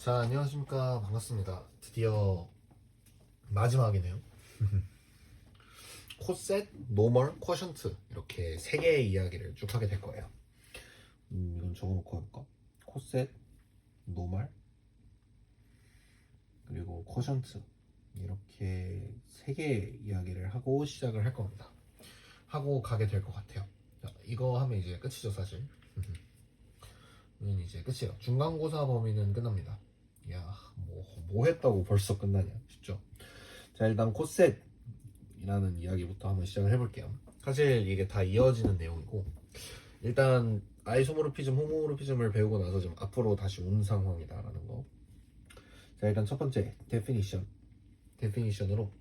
자, 안녕하십니까. 반갑습니다. 드디어 마지막이네요. 코셋, 노멀, 쿼션트 이렇게 세 개의 이야기를 쭉 하게 될 거예요. 이건 적어놓고 할까? 코셋, 노멀, 그리고 쿼션트 이렇게 세 개의 이야기를 하고 시작을 할 겁니다. 하고 가게 될 것 같아요. 자, 이거 하면 이제 끝이죠, 사실. 이건 이제 끝이에요. 중간고사 범위는 끝납니다. 야, 뭐 했다고 벌써 끝나냐 싶죠? 자, 일단 코셋이라는 이야기부터 한번 시작을 해볼게요. 사실 이게 다 이어지는 내용이고, 일단 아이소모르피즘, 호모모르피즘을 배우고 나서 좀 앞으로 다시 온 상황이다라는 거. 자, 일단 첫 번째 데피니션으로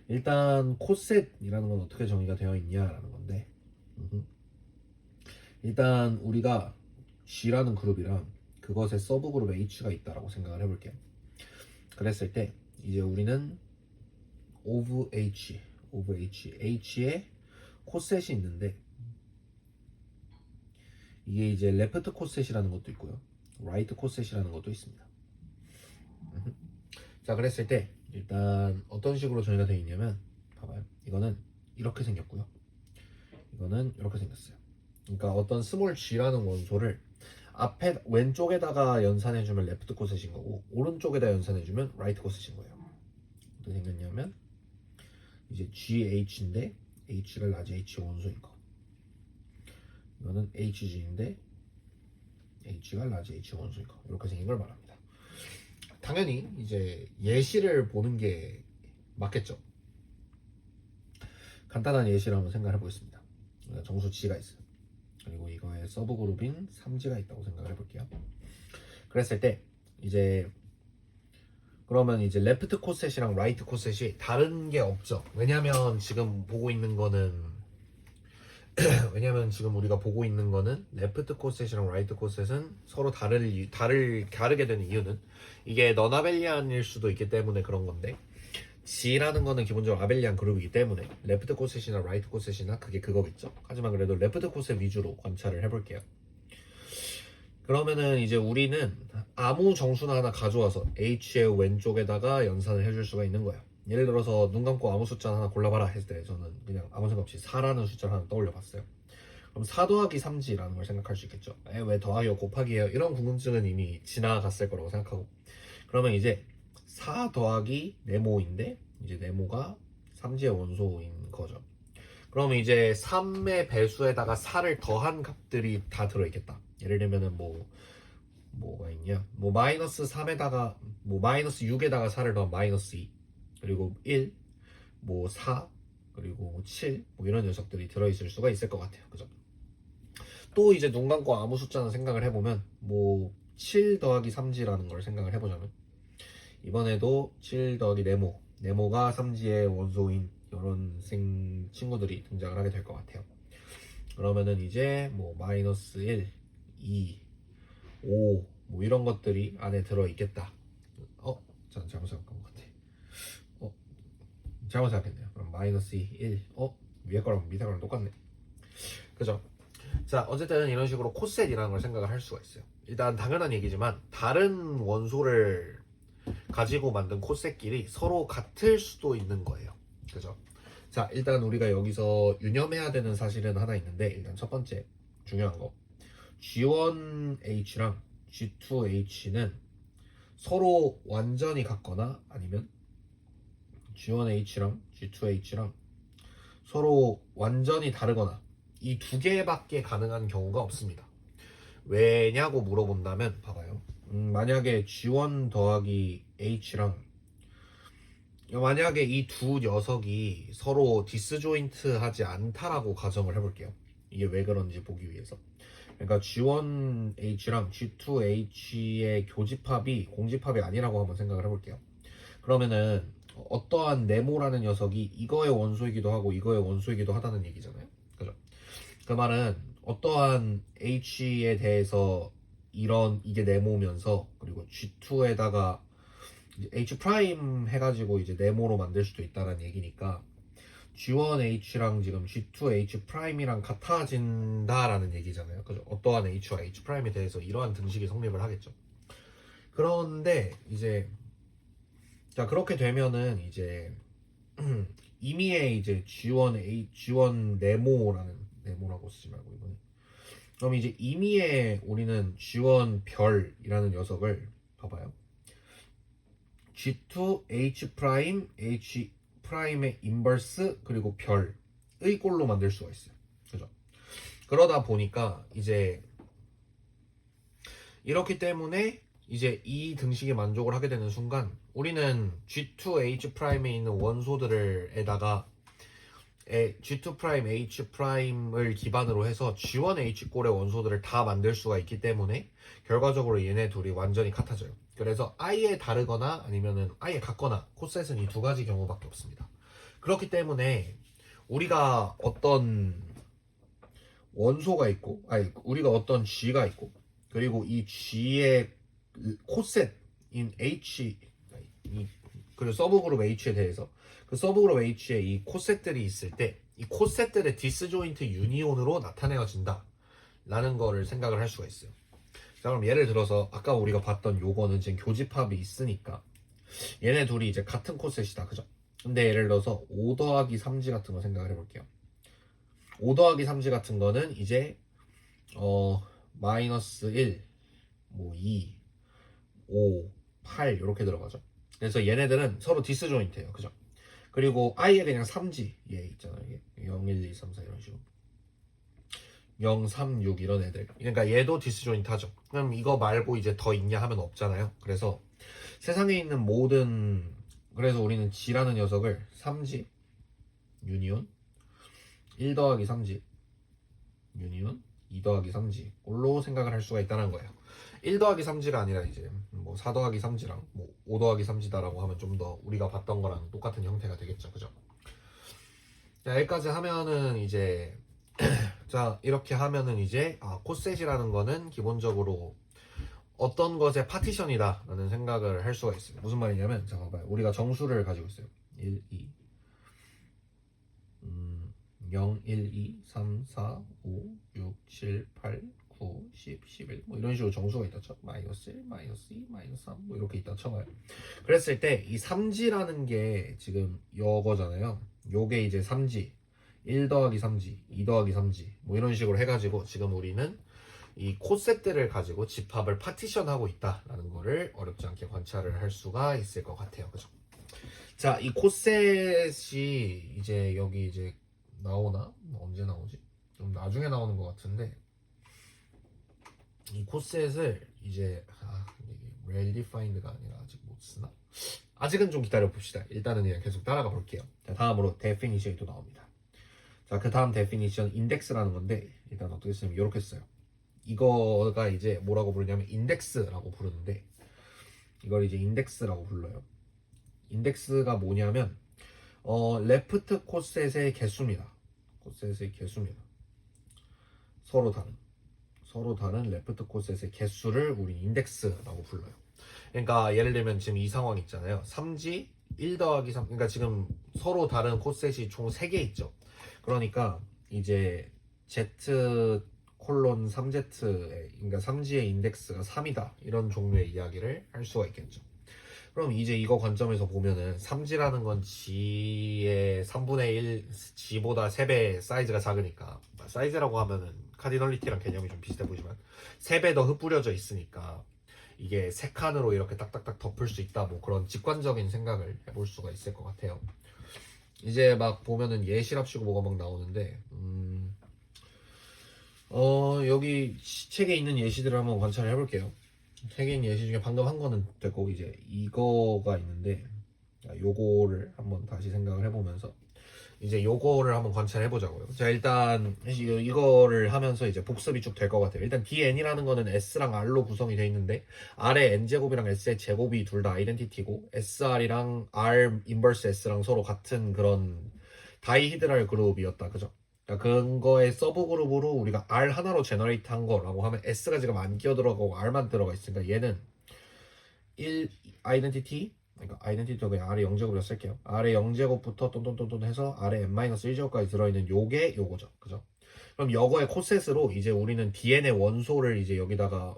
일단 코셋이라는 건 어떻게 정의가 되어 있냐라는 건데, 일단 우리가 G라는 그룹이랑 그것의 서브 그룹 H가 있다라고 생각을 해볼게요. 그랬을 때 이제 우리는 H의 코셋이 있는데, 이게 이제 레프트 코셋이라는 것도 있고요, 라이트 코셋이라는 것도 있습니다. 자, 그랬을 때 일단 어떤 식으로 정의가 되어 있냐면, 봐봐요. 이거는 이렇게 생겼고요, 이거는 이렇게 생겼어요. 그러니까 어떤 스몰 g라는 원소를 앞에 왼쪽에다가 연산해주면 레프트 코셋인 거고, 오른쪽에다 연산해주면 라이트 코셋인 거예요. 어떻게 생겼냐면, 이제 GH인데 H가 라지 H 원소인 거, 이거는 HG인데 H가 라지 H 원소인 거, 이렇게 생긴 걸 말합니다. 당연히 이제 예시를 보는 게 맞겠죠. 간단한 예시를 한번 생각해 보겠습니다. 정수 G가 있어요. 그리고 이거의 서브 그룹인 3G가 있다고 생각을 해볼게요. 그랬을 때 이제 그러면 이제 레프트 코셋이랑 라이트 코셋이 다른 게 없죠. 왜냐면 지금 보고 있는 거는 왜냐면 지금 우리가 보고 있는 거는 레프트 코셋이랑 라이트 코셋은 서로 다르게 되는 이유는, 이게 넌아벨리안일 수도 있기 때문에 그런 건데, G라는 거는 기본적으로 아벨리안 그룹이기 때문에 레프트 코셋이나 라이트 코셋이나 그게 그거겠죠. 하지만 그래도 레프트 코셋 위주로 관찰을 해볼게요. 그러면은 이제 우리는 아무 정수나 하나 가져와서 H의 왼쪽에다가 연산을 해줄 수가 있는 거예요. 예를 들어서 눈 감고 아무 숫자 하나 골라봐라 했을 때 저는 그냥 아무 생각 없이 4라는 숫자를 하나 떠올려 봤어요. 그럼 4 더하기 3G라는 걸 생각할 수 있겠죠. 왜 더하기요 곱하기예요? 이런 궁금증은 이미 지나갔을 거라고 생각하고, 그러면 이제 4 더하기 네모인데 이제 네모가 3G의 원소인 거죠. 그러면 이제 3의 배수에다가 4를 더한 값들이 다 들어있겠다. 예를 들면은 뭐가 있냐, 마이너스 3에다가 마이너스 6에다가 4를 더한 마이너스 2, 그리고 1, 4, 그리고 7, 이런 녀석들이 들어있을 수가 있을 것 같아요. 그죠? 또 이제 눈 감고 아무 숫자는 생각을 해보면 7 더하기 3G라는 걸 생각을 해보자면, 이번에도 7 더하기 네모가 3G의 원소인 이런 친구들이 등장을 하게 될 것 같아요. 그러면은 이제 마이너스 1, 2, 5 이런 것들이 안에 들어있겠다. 잘못 생각한 것 같아. 잘못 생각했네요. 그럼 마이너스 2, 1, 위에 거랑 밑에 거랑 똑같네. 그죠? 자, 어쨌든 이런 식으로 코셋이라는 걸 생각을 할 수가 있어요. 일단 당연한 얘기지만 다른 원소를 가지고 만든 코셋끼리 서로 같을 수도 있는 거예요. 그죠? 자, 일단 우리가 여기서 유념해야 되는 사실은 하나 있는데, 일단 첫 번째 중요한 거, G1H랑 G2H는 서로 완전히 같거나, 아니면 G1H랑 G2H랑 서로 완전히 다르거나, 이 두 개밖에 가능한 경우가 없습니다. 왜냐고 물어본다면 봐봐요. 만약에 G1 더하기 H랑, 만약에 이 두 녀석이 서로 디스조인트 하지 않다라고 가정을 해볼게요. 이게 왜 그런지 보기 위해서. 그러니까 G1H랑 G2H의 교집합이 공집합이 아니라고 한번 생각을 해볼게요. 그러면은 어떠한 네모라는 녀석이 이거의 원소이기도 하고 이거의 원소이기도 하다는 얘기잖아요. 그죠? 그 말은 어떠한 H에 대해서 이게 네모면서, 그리고 G2에다가 H 프라임 해가지고 이제 네모로 만들 수도 있다는 얘기니까, G1H랑 지금 G2H 프라임이랑 같아진다라는 얘기잖아요. 그죠? 어떠한 H와 H 프라임에 대해서 이러한 등식이 성립을 하겠죠. 그런데 이제 자 그렇게 되면은 이제 임의의 이제 G1 네모라고 쓰지 말고 이거는 그럼 이제 임의의 우리는 G1 별이라는 녀석을 봐봐요. G2 H 프라임 H 프라임의 인버스 그리고 별의 꼴로 만들 수가 있어요. 그죠? 그러다 보니까 이제 이렇기 때문에 이제 이 등식에 만족을 하게 되는 순간 우리는 G2H 프라임에 있는 원소들에다가 G2 프라임 H 프라임을 기반으로 해서 G1H 꼴의 원소들을 다 만들 수가 있기 때문에 결과적으로 얘네 둘이 완전히 같아져요. 그래서 아예 다르거나 아니면은 아예 같거나 코셋은 이 두 가지 경우밖에 없습니다. 그렇기 때문에 우리가 어떤 원소가 있고 아니 우리가 어떤 G가 있고 그리고 이 G의 코셋인 H 그리고 서브그룹 H에 대해서 그 서브그룹 H에 이 코셋들이 있을 때 이 코셋들의 디스조인트 유니온으로 나타내어진다 라는 거를 생각을 할 수가 있어요. 자 그럼 예를 들어서 아까 우리가 봤던 요거는 지금 교집합이 있으니까 얘네 둘이 이제 같은 코셋이다 그죠? 근데 예를 들어서 5 더하기 3지 같은 거 생각을 해볼게요. 5 더하기 3지 같은 거는 이제 마이너스 1, 뭐 2, 5, 8 이렇게 들어가죠. 그래서 얘네들은 서로 디스조인트예요. 그죠? 그리고 아예 그냥 3지 얘 있잖아요. 이게 0, 1, 2, 3, 4 이런 식으로 0, 3, 6 이런 애들. 그러니까 얘도 디스조인트 하죠. 그럼 이거 말고 이제 더 있냐 하면 없잖아요. 그래서 세상에 있는 모든 그래서 우리는 G라는 녀석을 3지 유니온 1 더하기 3지 유니온 2 더하기 3지 꼴로 생각을 할 수가 있다는 거예요. 1 더하기 3지가 아니라 이제 뭐 4 더하기 3지랑 뭐 5 더하기 3지다라고 하면 좀 더 우리가 봤던 거랑 똑같은 형태가 되겠죠. 그죠? 자, 여기까지 하면은 이제 자 이렇게 하면은 이제 코셋이라는 거는 기본적으로 어떤 것의 파티션이다 라는 생각을 할 수가 있어요. 무슨 말이냐면 자 봐봐요. 우리가 정수를 가지고 있어요. 1, 2 0, 1, 2, 3, 4, 5, 6, 7, 8, 9, 10, 11 뭐 이런 식으로 정수가 있다 쳐. 마이너스 1, 마이너스 2, 마이너스 3 뭐 이렇게 있다 쳐봐요. 그랬을 때 이 3지라는 게 지금 요거잖아요. 요게 이제 3지 1 더하기 3지 2 더하기 3지 뭐 이런 식으로 해가지고 지금 우리는 이 코셋들을 가지고 집합을 파티션하고 있다라는 거를 어렵지 않게 관찰을 할 수가 있을 것 같아요. 그죠? 자, 이 코셋이 이제 여기 이제 나오나? 언제 나오지? 좀 나중에 나오는 것 같은데 이 코셋을 이제 이게 well-defined가 아니라 아직 못 쓰나? 아직은 좀 기다려 봅시다. 일단은 그냥 계속 따라가 볼게요. 자, 다음으로 definition이 또 나옵니다. 자, 그 다음 definition 인덱스라는 건데 일단 어떻게 쓰냐면 이렇게 써요. 이거가 이제 뭐라고 부르냐면 인덱스라고 부르는데 이걸 이제 인덱스라고 불러요. 인덱스가 뭐냐면 레프트 코셋의 개수입니다. 코셋의 개수입니다. 서로 다른 레프트 코셋의 개수를 우리 인덱스라고 불러요. 그러니까 예를 들면 지금 이 상황 있잖아요. 3지 1 더하기 3 그러니까 지금 서로 다른 코셋이 총 3개 있죠. 그러니까 이제 Z 콜론 3Z의 그러니까 3G의 인덱스가 3이다 이런 종류의 이야기를 할 수가 있겠죠. 그럼 이제 이거 관점에서 보면은 3G라는 건 G의 3분의 1 G보다 3배 사이즈가 작으니까 사이즈라고 하면은 카디널리티랑 개념이 좀 비슷해 보이지만 3배 더 흩뿌려져 있으니까 이게 3칸으로 이렇게 딱딱딱 덮을 수 있다 뭐 그런 직관적인 생각을 해볼 수가 있을 것 같아요. 이제 막 보면은 예시랍시고 뭐가 막 나오는데 여기 책에 있는 예시들을 한번 관찰을 해볼게요. 책에 있는 예시 중에 방금 한 거는 됐고 이제 이거가 있는데 요거를 한번 다시 생각을 해보면서 이제 요거를 한번 관찰해 보자고요. 자 일단 이거를 하면서 이제 복습이 쭉 될 것 같아요. 일단 DN이라는 거는 S랑 R로 구성이 되어 있는데 R의 N제곱이랑 S의 제곱이 둘 다 아이덴티티고 SR이랑 R 인버스 S랑 서로 같은 그런 다이히드랄 그룹이었다. 그죠? 그러니까 그거의 서브 그룹으로 우리가 R 하나로 제너레이트 한 거라고 하면 S가 지금 안 끼어 들어가고 R만 들어가 있으니까 얘는 1 아이덴티티 그러니까 아이덴티티도 그냥 R의 0제곱이라고 쓸게요. R의 0제곱부터 똔똔똔똔 해서 R의 n-1제곱까지 들어있는 요게 요거죠. 그죠? 그럼 요거의 코셋으로 이제 우리는 DN의 원소를 이제 여기다가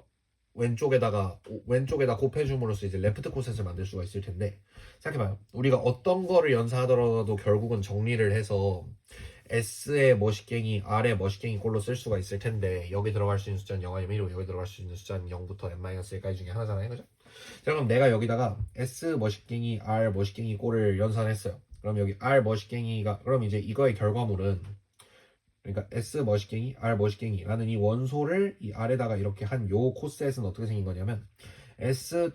왼쪽에다 곱해줌으로써 이제 레프트 코셋을 만들 수가 있을 텐데, 생각해봐요. 우리가 어떤 거를 연산하더라도 결국은 정리를 해서 S의 머시갱이, R의 머시갱이 꼴로 쓸 수가 있을 텐데, 여기 들어갈 수 있는 숫자는 0 아니면 1이고 여기 들어갈 수 있는 숫자는 0부터 n-1까지 중에 하나잖아요, 그죠? 자, 그럼 내가 여기다가 S 머시갱이, R 머시갱이 꼴을 연산했어요. 그럼 여기 R 머시갱이가, 그럼 이제 이거의 결과물은, 그러니까 S 머시갱이, R 머시갱이라는 이 원소를 이 R에다가 이렇게 한 요 코셋은 어떻게 생긴 거냐면, S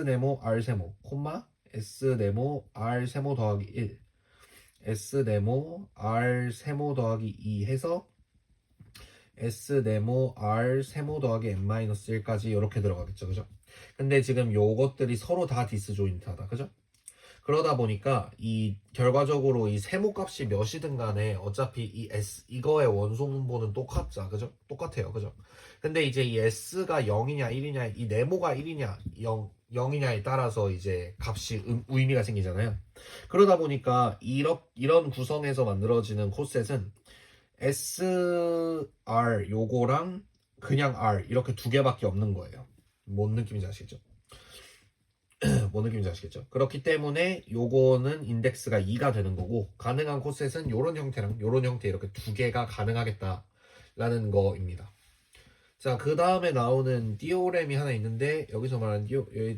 네모 R 세모 콤마 S 네모 R 세모 더하기 1, S 네모 R 세모 더하기 2 해서 S 네모 R 세모 더하기 n-1까지 이렇게 들어가겠죠, 그죠? 근데 지금 요것들이 서로 다 디스조인트하다, 그죠? 그러다 보니까 이 결과적으로 이 세모값이 몇이든 간에 어차피 이 S 이거의 원소 분모는 똑같자, 그죠? 똑같아요, 그죠? 근데 이제 이 S가 0이냐 1이냐, 이 네모가 1이냐 0이냐에 따라서 이제 값이 의미가 생기잖아요. 그러다 보니까 이런 구성에서 만들어지는 코셋은 SR 요거랑 그냥 R 이렇게 두 개밖에 없는 거예요. 뭔 느낌인지 아시겠죠? 뭔 느낌인지 아시겠죠? 그렇기 때문에 요거는 인덱스가 2가 되는 거고, 가능한 코셋은 요런 형태랑 요런 형태 이렇게 두 개가 가능하겠다라는 거입니다. 자, 그 다음에 나오는 디오렘이 하나 있는데, 여기서 말하는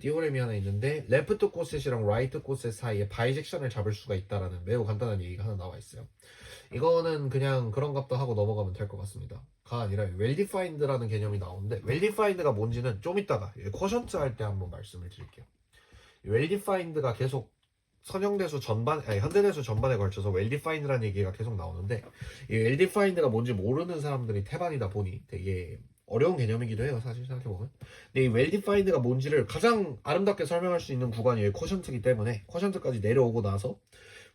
디오렘이 하나 있는데, 레프트 코셋이랑 라이트 코셋 사이에 바이젝션을 잡을 수가 있다라는 매우 간단한 얘기가 하나 나와 있어요. 이거는 그냥 그런 값도 하고 넘어가면 될 것 같습니다. 가 아니라 웰디파인드라는 개념이 나오는데, 웰디파인드가 뭔지는 좀 이따가 쿼션트 할 때 한번 말씀을 드릴게요. 웰디파인드가 계속 선형대수 전반, 아니 현대대수 전반에 걸쳐서 웰디파인드라는 얘기가 계속 나오는데, 이 웰디파인드가 뭔지 모르는 사람들이 태반이다 보니 되게 어려운 개념이기도 해요, 사실 생각해보면. 근데 이 웰디파인드가 뭔지를 가장 아름답게 설명할 수 있는 구간이 쿼션트이기 때문에 쿼션트까지 내려오고 나서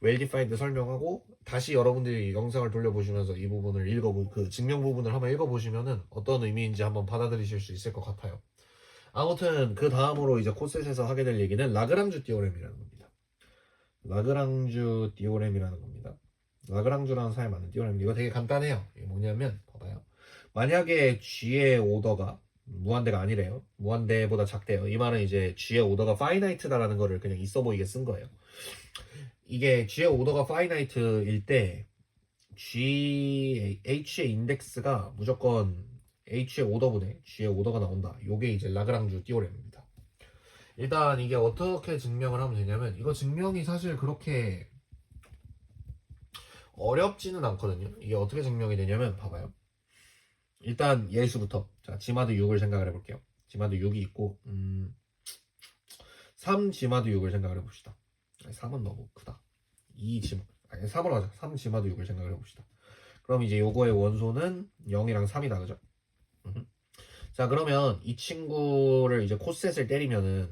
웰디파인드 설명하고, 다시 여러분들이 영상을 돌려보시면서 이 부분을 그 증명 부분을 한번 읽어보시면은 어떤 의미인지 한번 받아들이실 수 있을 것 같아요. 아무튼 그 다음으로 이제 코셋에서 하게 될 얘기는 라그랑주 띠오렘이라는 겁니다. 라그랑주 띠오렘이라는 겁니다. 라그랑주라는 사람이 만든 띠오렘, 이거 되게 간단해요. 이게 뭐냐면 봐봐요. 만약에 G의 오더가 무한대가 아니래요. 무한대보다 작대요. 이 말은 이제 G의 오더가 파이나이트다라는 거를 그냥 있어 보이게 쓴 거예요. 이게 G의 오더가 파이나이트일 때 H의 인덱스가 무조건 H의 오더분의 G의 오더가 나온다. 요게 이제 라그랑주 띠오렘입니다. 일단 이게 어떻게 증명을 하면 되냐면, 이거 증명이 사실 그렇게 어렵지는 않거든요. 이게 어떻게 증명이 되냐면 봐봐요. 일단 예수부터, 자, 지마드 6을 생각을 해볼게요. 지마드 6이 있고 3 지마드 6을 생각을 해봅시다. 3은 너무 크다. 3으로 하자. 3 지마드 6을 생각을 해봅시다. 그럼 이제 요거의 원소는 0이랑 3이다, 그죠? 자, 그러면 이 친구를 이제 코셋을 때리면은,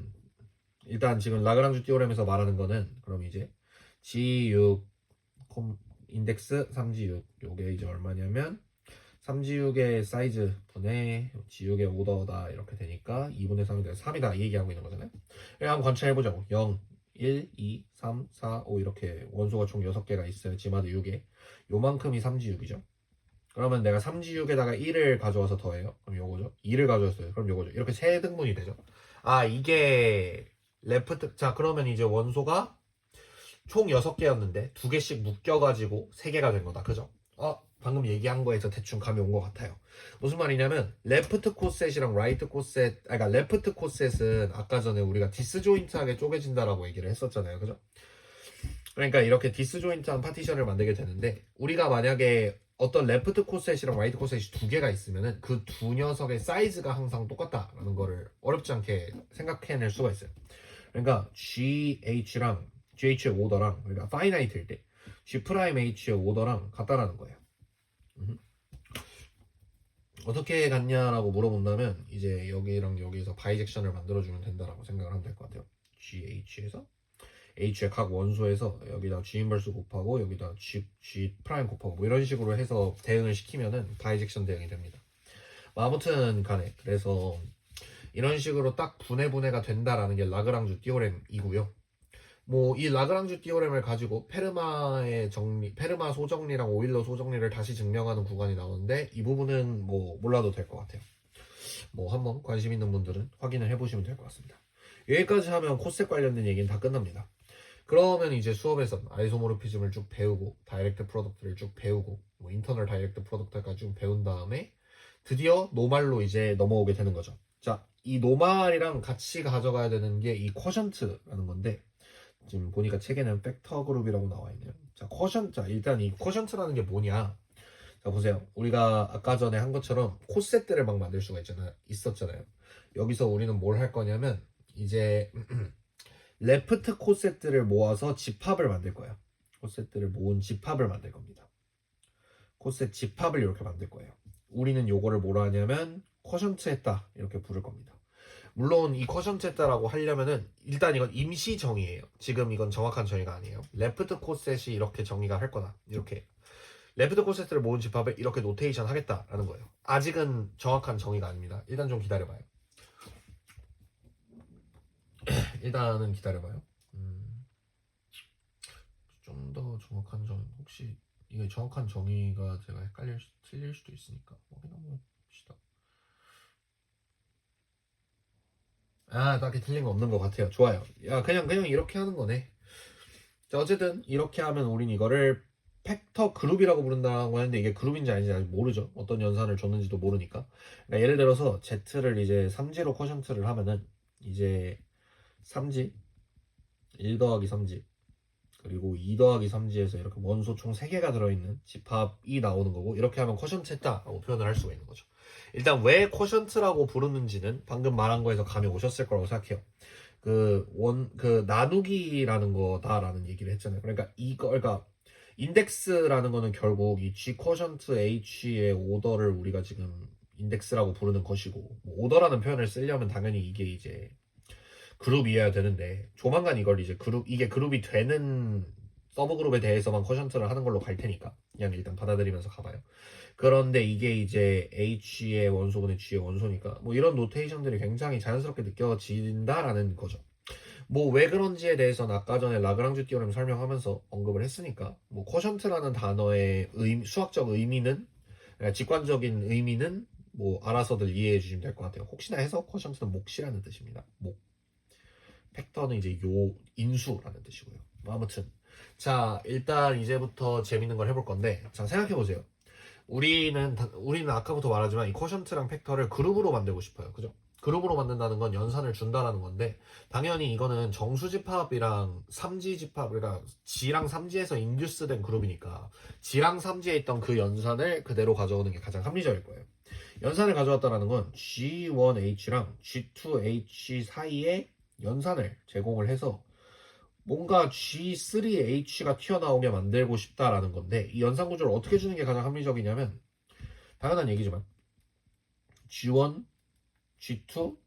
일단 지금 라그랑주 띠오렘에서 말하는 거는, 그럼 이제 G6 인덱스 3G6 요게 이제 얼마냐면 3G6의 사이즈 분의 G6의 오더다 이렇게 되니까 2분의 3이 돼서 3이다 이 얘기하고 있는 거잖아요. 한번 관찰해보자고. 0, 1, 2, 3, 4, 5 이렇게 원소가 총 6개가 있어요. 지마드 6에 요만큼이 3G6이죠. 그러면 내가 3G6에다가 1을 가져와서 더해요. 그럼 요거죠. 2를 가져왔어요. 그럼 요거죠. 이렇게 세 등분이 되죠. 아, 이게 레프트. 자, 그러면 이제 원소가 총 6개였는데 2개씩 묶여가지고 3개가 된 거다. 그죠? 방금 얘기한 거에서 대충 감이 온 것 같아요. 무슨 말이냐면 레프트 코셋이랑 라이트 코셋, 그러니까 레프트 코셋은 아까 전에 우리가 디스조인트하게 쪼개진다라고 얘기를 했었잖아요. 그죠? 그러니까 이렇게 디스조인트한 파티션을 만들게 되는데, 우리가 만약에 어떤 레프트 코셋이랑 라이트 코셋이 2개가 있으면은 그 두 녀석의 사이즈가 항상 똑같다라는 거를 어렵지 않게 생각해낼 수가 있어요. 그러니까 GH랑 GH의 오더랑, 그러니까 파이나이트일 때 G'H의 오더랑 같다라는 거예요. 어떻게 같냐라고 물어본다면 이제 여기랑 여기서 바이젝션을 만들어주면 된다라고 생각을 하면 될 것 같아요. GH에서 H의 각 원소에서 여기다 G 인버스 곱하고 여기다 G 프라임 곱하고 뭐 이런 식으로 해서 대응을 시키면은 바이젝션 대응이 됩니다. 아무튼 간에 그래서 이런 식으로 딱 분해가 된다라는 게 라그랑주 띠오렘이고요. 뭐 이 라그랑주 띠오렘을 가지고 페르마 소정리랑 오일러 소정리를 다시 증명하는 구간이 나오는데, 이 부분은 뭐 몰라도 될 것 같아요. 뭐 한번 관심 있는 분들은 확인을 해보시면 될 것 같습니다. 여기까지 하면 코셋 관련된 얘기는 다 끝납니다. 그러면 이제 수업에서 아이소모르피즘을 쭉 배우고 다이렉트 프로덕트를 쭉 배우고 뭐 인터널 다이렉트 프로덕트까지 쭉 배운 다음에 드디어 노말로 이제 넘어오게 되는 거죠. 자, 이 노말이랑 같이 가져가야 되는 게 이 쿼션트라는 건데 지금 보니까 책에는 팩터 그룹이라고 나와 있네요. 자, 자, 일단 이 쿼션트라는 게 뭐냐? 자, 보세요. 우리가 아까 전에 한 것처럼 코셋들을 막 만들 수가 있었잖아요. 여기서 우리는 뭘 할 거냐면 이제 레프트 코셋들을 모아서 집합을 만들 거예요. 코셋들을 모은 집합을 만들 겁니다. 코셋 집합을 이렇게 만들 거예요. 우리는 요거를 뭐라 하냐면 쿼션트 했다 이렇게 부를 겁니다. 물론 이 쿼션트 했다라고 하려면은 일단 이건 임시 정의예요. 지금 이건 정확한 정의가 아니에요. 레프트 코셋이 이렇게 정의가 할 거다. 이렇게 레프트 코셋을 모은 집합을 이렇게 노테이션 하겠다라는 거예요. 아직은 정확한 정의가 아닙니다. 일단 좀 기다려봐요. 일단은 기다려봐요. 좀 더 정확한 정의, 혹시 이게 정확한 정의가 제가 틀릴 수도 있으니까 확인 한번 봅시다. 아, 딱히 틀린 거 없는 것 같아요. 좋아요. 야, 그냥 이렇게 하는 거네. 자, 어쨌든 이렇게 하면 우린 이거를 팩터 그룹이라고 부른다고 하는데 이게 그룹인지 아닌지 아직 모르죠. 어떤 연산을 줬는지도 모르니까. 그러니까 예를 들어서 Z를 이제 3G로 쿼션트를 하면은 이제 3G 1 더하기 3G 그리고 2 더하기 3G에서 이렇게 원소 총 3개가 들어있는 집합이 나오는 거고 이렇게 하면 쿼션트 했다라고 표현을 할 수가 있는 거죠. 일단 왜 쿼션트라고 부르는지는 방금 말한 거에서 감이 오셨을 거라고 생각해요. 그 나누기라는 거다라는 얘기를 했잖아요. 그러니까 인덱스라는 거는 결국 이 G 쿼션트 H의 오더를 우리가 지금 인덱스라고 부르는 것이고 뭐 오더라는 표현을 쓰려면 당연히 이게 이제 그룹이어야 되는데 조만간 이걸 이제 이게 그룹이 되는 서브 그룹에 대해서만 쿼션트를 하는 걸로 갈 테니까 그냥 일단 받아들이면서 가봐요. 그런데 이게 이제 H의 원소분의 G의 원소니까 뭐 이런 노테이션들이 굉장히 자연스럽게 느껴진다라는 거죠. 뭐 왜 그런지에 대해서는 아까 전에 라그랑주 띠오렘 설명하면서 언급을 했으니까 뭐 쿼션트라는 단어의 수학적 의미는 직관적인 의미는 뭐 알아서들 이해해 주시면 될 것 같아요. 혹시나 해서 쿼션트는 몫이라는 뜻입니다. 목. 팩터는 이제 요 인수라는 뜻이고요. 뭐 아무튼 자 일단 이제부터 재밌는 걸 해볼 건데 자 생각해 보세요. 우리는 아까부터 말하지만 이 쿼션트랑 팩터를 그룹으로 만들고 싶어요. 그죠? 그룹으로 만든다는 건 연산을 준다라는 건데 당연히 이거는 정수집합이랑 삼지집합 그러니까 G랑 삼지에서 인듀스된 그룹이니까 G랑 삼지에 있던 그 연산을 그대로 가져오는 게 가장 합리적일 거예요. 연산을 가져왔다는 건 G1H랑 G2H 사이에 연산을 제공을 해서 뭔가 G3H가 튀어나오게 만들고 싶다라는 건데 이 연산 구조를 어떻게 주는 게 가장 합리적이냐면 당연한 얘기지만 G1, G2,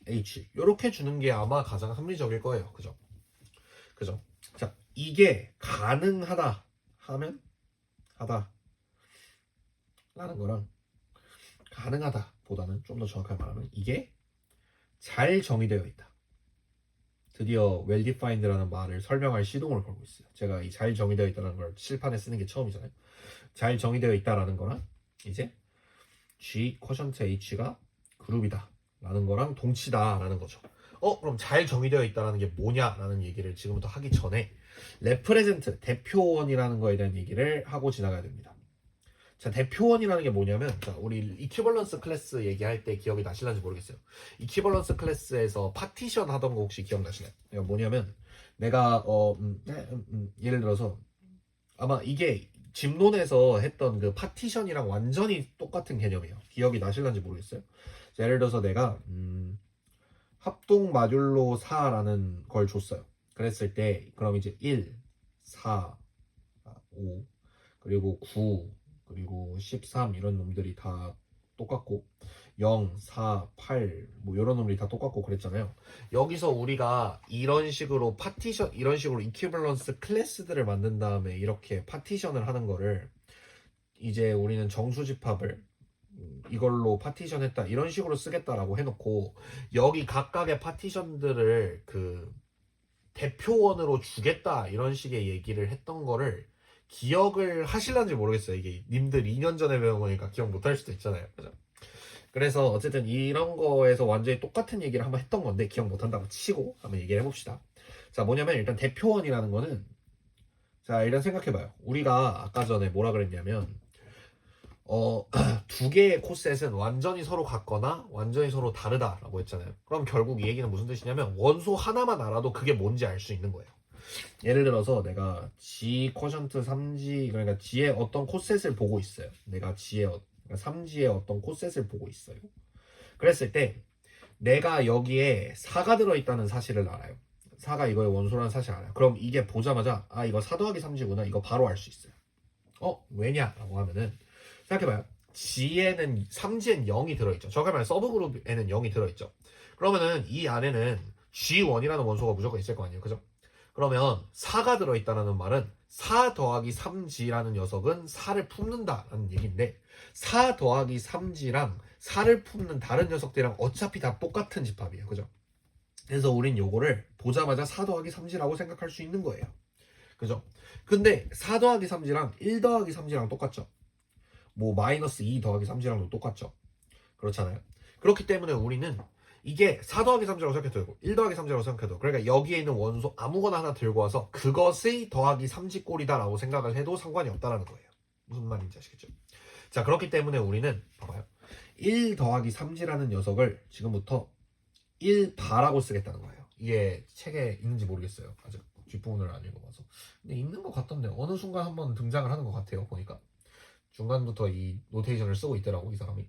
H 이렇게 주는 게 아마 가장 합리적일 거예요. 그죠? 그죠? 자, 이게 가능하다 하면 하다 라는 거랑 가능하다 보다는 좀 더 정확하게 말하면 이게 잘 정의되어 있다. 드디어 well-defined라는 말을 설명할 시동을 걸고 있어요. 제가 이 잘 정의되어 있다는 걸 칠판에 쓰는 게 처음이잖아요. 잘 정의되어 있다라는 거랑 이제 G 쿼션트 H가 그룹이다 라는 거랑 동치다 라는 거죠. 그럼 잘 정의되어 있다는 게 뭐냐라는 얘기를 지금부터 하기 전에 레프레젠트 대표원이라는 거에 대한 얘기를 하고 지나가야 됩니다. 자, 대표원이라는 게 뭐냐면 자, 우리 이퀴벌런스 클래스 얘기할 때 기억이 나실는지 모르겠어요. 이퀴벌런스 클래스에서 파티션 하던 거 혹시 기억나시나요? 그러니까 뭐냐면 내가 예를 들어서 아마 이게 집론에서 했던 그 파티션이랑 완전히 똑같은 개념이에요. 기억이 나실는지 모르겠어요. 자, 예를 들어서 내가 합동 마듈로 4라는 걸 줬어요. 그랬을 때 그럼 이제 1, 4, 5 그리고 9 그리고 13 이런 놈들이 다 똑같고 0, 4, 8 뭐 이런 놈들이 다 똑같고 그랬잖아요. 여기서 우리가 이런 식으로 이런 식으로 이퀴벌런스 클래스들을 만든 다음에 이렇게 파티션을 하는 거를 이제 우리는 정수집합을 이걸로 파티션 했다 이런 식으로 쓰겠다라고 해놓고 여기 각각의 파티션들을 그 대표원으로 주겠다 이런 식의 얘기를 했던 거를 기억을 하실런지 모르겠어요. 이게 님들 2년 전에 배운 거니까 기억 못할 수도 있잖아요. 그죠? 그래서 어쨌든 이런 거에서 완전히 똑같은 얘기를 한번 했던 건데 기억 못한다고 치고 한번 얘기를 해봅시다. 자, 뭐냐면 일단 대표원이라는 거는, 자, 일단 생각해봐요. 우리가 아까 전에 뭐라 그랬냐면 두 개의 코셋은 완전히 서로 같거나 완전히 서로 다르다라고 했잖아요. 그럼 결국 이 얘기는 무슨 뜻이냐면 원소 하나만 알아도 그게 뭔지 알 수 있는 거예요. 예를 들어서 내가 G 쿼션트 3G, 그러니까 G의 어떤 코셋을 보고 있어요. 내가 그러니까 3G의 어떤 코셋을 보고 있어요. 그랬을 때 내가 여기에 4가 들어있다는 사실을 알아요. 4가 이거의 원소라는 사실을 알아요. 그럼 이게 보자마자 아, 이거 4 더하기 3G구나, 이거 바로 알 수 있어요. 왜냐라고 하면은 생각해봐요. G에는 3G엔 0이 들어있죠. 정확히 말하면 서브그룹에는 0이 들어있죠. 그러면은 이 안에는 G1이라는 원소가 무조건 있을 거 아니에요. 그죠? 그러면 4가 들어있다는 말은 4 더하기 3G라는 녀석은 4를 품는다라는 얘기인데, 4 더하기 3G랑 4를 품는 다른 녀석들이랑 어차피 다 똑같은 집합이에요. 그죠? 그래서 우린 요거를 보자마자 4 더하기 3G라고 생각할 수 있는 거예요. 그죠? 근데 4 더하기 3G랑 1 더하기 3G랑 똑같죠? 뭐 마이너스 2 더하기 3G랑도 똑같죠? 그렇잖아요. 그렇기 때문에 우리는 이게 4 더하기 3G라고 생각해도 되고 1 더하기 3G라고 생각해도, 그러니까 여기에 있는 원소 아무거나 하나 들고 와서 그것의 더하기 3G 꼴이다 라고 생각을 해도 상관이 없다라는 거예요. 무슨 말인지 아시겠죠? 자, 그렇기 때문에 우리는 봐봐요. 1 더하기 3G라는 녀석을 지금부터 1바라고 쓰겠다는 거예요. 이게 책에 있는지 모르겠어요. 아직 뒷부분을 안 읽어봐서. 근데 있는 것 같던데 어느 순간 한번 등장을 하는 것 같아요. 보니까 중간부터 이 노테이션을 쓰고 있더라고, 이 사람이.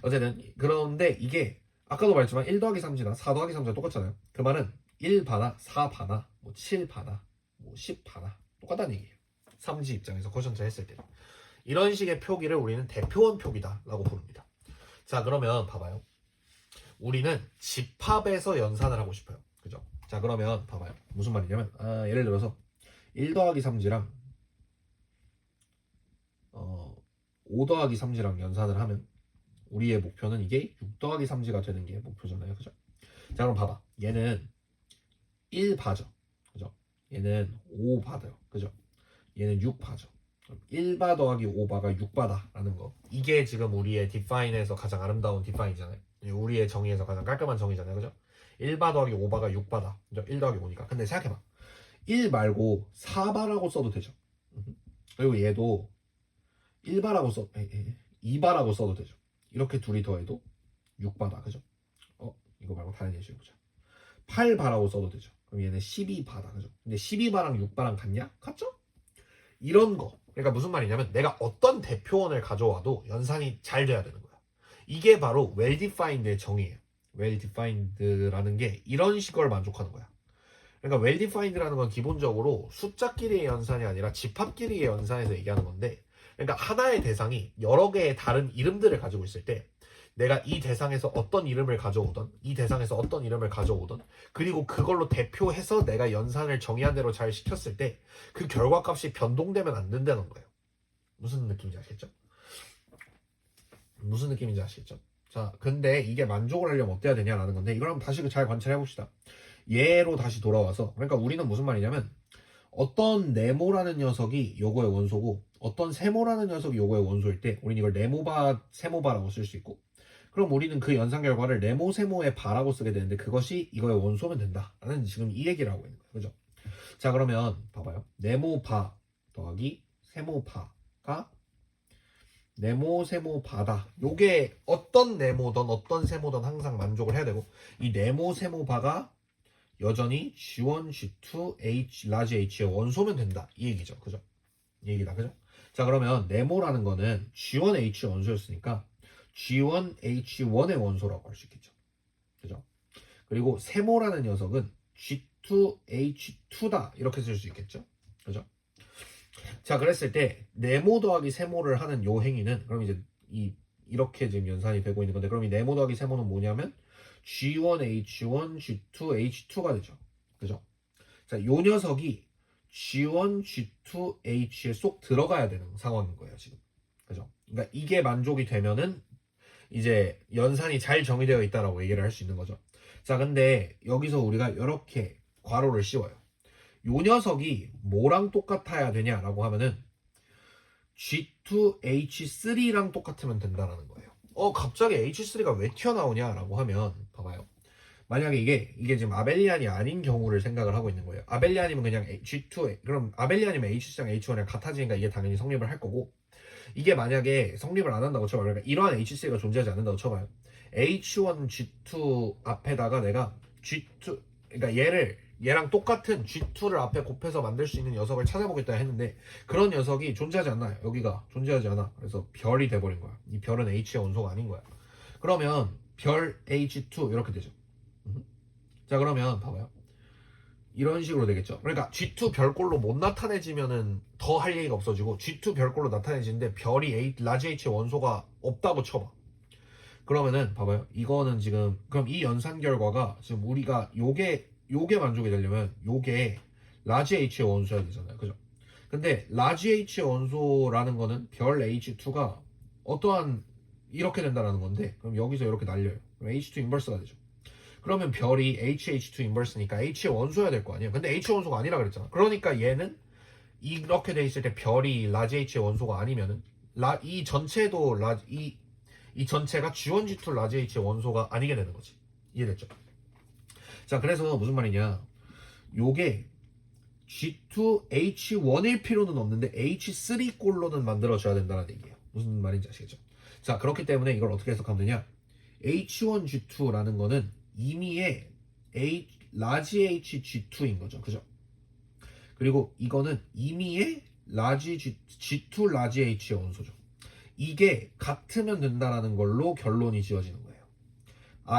어쨌든 그런데 이게 아까도 말했지만 1 더하기 3G나 4 더하기 3G가 똑같잖아요. 그 말은 1바나 4바나 뭐 7바나 뭐 10바나 똑같다는 얘기예요. 3G 입장에서 쿼션트 했을 때 이런 식의 표기를 우리는 대표원 표기다 라고 부릅니다. 자, 그러면 봐봐요. 우리는 집합에서 연산을 하고 싶어요. 그죠? 자, 그러면 봐봐요. 무슨 말이냐면 예를 들어서 1 더하기 3G랑 5 더하기 3G랑 연산을 하면 우리의 목표는 이게 6 더하기 3G가 되는 게 목표잖아요. 그죠? 자, 그럼 봐봐. 얘는 1바죠. 그죠? 얘는 5바죠. 그죠? 얘는 6바죠. 1바 더하기 5바가 6바다라는 거. 이게 지금 우리의 디파인에서 가장 아름다운 디파인이잖아요. 우리의 정의에서 가장 깔끔한 정의잖아요. 그죠? 1바 더하기 5바가 6바다. 그죠? 1 더하기 5니까. 근데 생각해봐. 1 말고 4바라고 써도 되죠. 그리고 얘도 1바라고 2바라고 써도 되죠. 이렇게 둘이 더해도 6바다. 그죠? 이거 말고 다른 예시 해보자. 8바라고 써도 되죠. 그럼 얘는 12바다. 그죠? 근데 12바랑 6바랑 같냐? 같죠? 이런 거. 그러니까 무슨 말이냐면 내가 어떤 대표원을 가져와도 연산이 잘 돼야 되는 거야. 이게 바로 well-defined의 정의예요. well-defined라는 게 이런 식을 만족하는 거야. 그러니까 well-defined라는 건 기본적으로 숫자끼리의 연산이 아니라 집합끼리의 연산에서 얘기하는 건데, 그러니까 하나의 대상이 여러 개의 다른 이름들을 가지고 있을 때 내가 이 대상에서 어떤 이름을 가져오던 이 대상에서 어떤 이름을 가져오던 그리고 그걸로 대표해서 내가 연산을 정의한 대로 잘 시켰을 때 그 결과값이 변동되면 안 된다는 거예요. 무슨 느낌인지 아시겠죠? 무슨 느낌인지 아시겠죠? 자, 근데 이게 만족을 하려면 어때야 되냐라는 건데, 이걸 한번 다시 잘 관찰해 봅시다. 얘로 다시 돌아와서, 그러니까 우리는 무슨 말이냐면 어떤 네모라는 녀석이 요거의 원소고 어떤 세모라는 녀석이 요거의 원소일 때 우리는 이걸 네모바, 세모바라고 쓸 수 있고, 그럼 우리는 그 연산 결과를 네모, 세모의 바라고 쓰게 되는데 그것이 이거의 원소면 된다라는 지금 이 얘기를 하고 있는 거예요. 그죠? 자, 그러면 봐봐요. 네모바 더하기 세모바가 네모, 세모, 바다. 요게 어떤 네모든 어떤 세모든 항상 만족을 해야 되고, 이 네모, 세모, 바가 여전히 G1, G2, H, 라지 H의 원소면 된다. 이 얘기죠. 그죠? 이 얘기다. 그죠? 자, 그러면 네모라는 거는 G1, H의 원소였으니까 G1, H1의 원소라고 할 수 있겠죠. 그죠? 그리고 세모라는 녀석은 G2, H2다. 이렇게 쓸 수 있겠죠. 그죠? 자, 그랬을 때 네모 더하기 세모를 하는 요 행위는, 그럼 이제 이렇게 지금 연산이 되고 있는 건데, 그럼 이 네모 더하기 세모는 뭐냐면 G1, H1, G2, H2가 되죠. 그죠? 자, 요 녀석이 G1, G2, H에 쏙 들어가야 되는 상황인 거예요, 지금. 그죠? 그러니까 이게 만족이 되면은 이제 연산이 잘 정의되어 있다라고 얘기를 할 수 있는 거죠. 자, 근데 여기서 우리가 이렇게 괄호를 씌워요. 요 녀석이 뭐랑 똑같아야 되냐라고 하면은 G2H3랑 똑같으면 된다라는 거예요. 갑자기 H3가 왜 튀어나오냐라고 하면 봐봐요. 만약에 이게 지금 아벨리안이 아닌 경우를 생각을 하고 있는 거예요. 아벨리안이면 그냥 G2, 그럼 아벨리안이면 H랑 H1이랑 같아지니까 이게 당연히 성립을 할 거고, 이게 만약에 성립을 안 한다고 쳐봐요. 그러니까 이러한 H3가 존재하지 않는다고 쳐봐요. H1, G2 앞에다가 내가 G2, 그러니까 얘랑 똑같은 G2를 앞에 곱해서 만들 수 있는 녀석을 찾아보겠다 했는데 그런 녀석이 존재하지 않나요? 여기가 존재하지 않아. 그래서 별이 돼버린 거야. 이 별은 H의 원소가 아닌 거야. 그러면 별 H2 이렇게 되죠. 자, 그러면 봐봐요. 이런 식으로 되겠죠. 그러니까 G2 별꼴로 못 나타내지면은 더 할 얘기가 없어지고, G2 별꼴로 나타내지는데 별이 라지 H의 원소가 없다고 쳐봐. 그러면은 봐봐요. 이거는 지금 그럼 이 연산 결과가 지금 우리가 요게 만족이 되려면 요게 라지 H의 원소여야 되잖아요. 그죠? 근데 라지 H의 원소라는 거는 별 H2가 어떠한 이렇게 된다라는 건데, 그럼 여기서 이렇게 날려요. 그럼 H2 인버스가 되죠. 그러면 별이 HH2 인버스니까 H의 원소여야 될 거 아니에요. 근데 H의 원소가 아니라 그랬잖아. 그러니까 얘는 이렇게 돼 있을 때 별이 라지 H의 원소가 아니면은 이 전체도 이 전체가 G1, G2 라지 H의 원소가 아니게 되는 거지. 이해됐죠? 자, 그래서 무슨 말이냐? 요게 G2, H1일 필요는 없는데 H3 꼴로는 만들어줘야 된다는 얘기예요. 무슨 말인지 아시겠죠? 자, 그렇기 때문에 이걸 어떻게 해석하면 되냐? H1, G2라는 거는 이미의 라지 H G2인 거죠. 그죠? 그리고 이거는 이미의 G2 라지 H의 원소죠. 이게 같으면 된다라는 걸로 결론이 지어지는 거예요.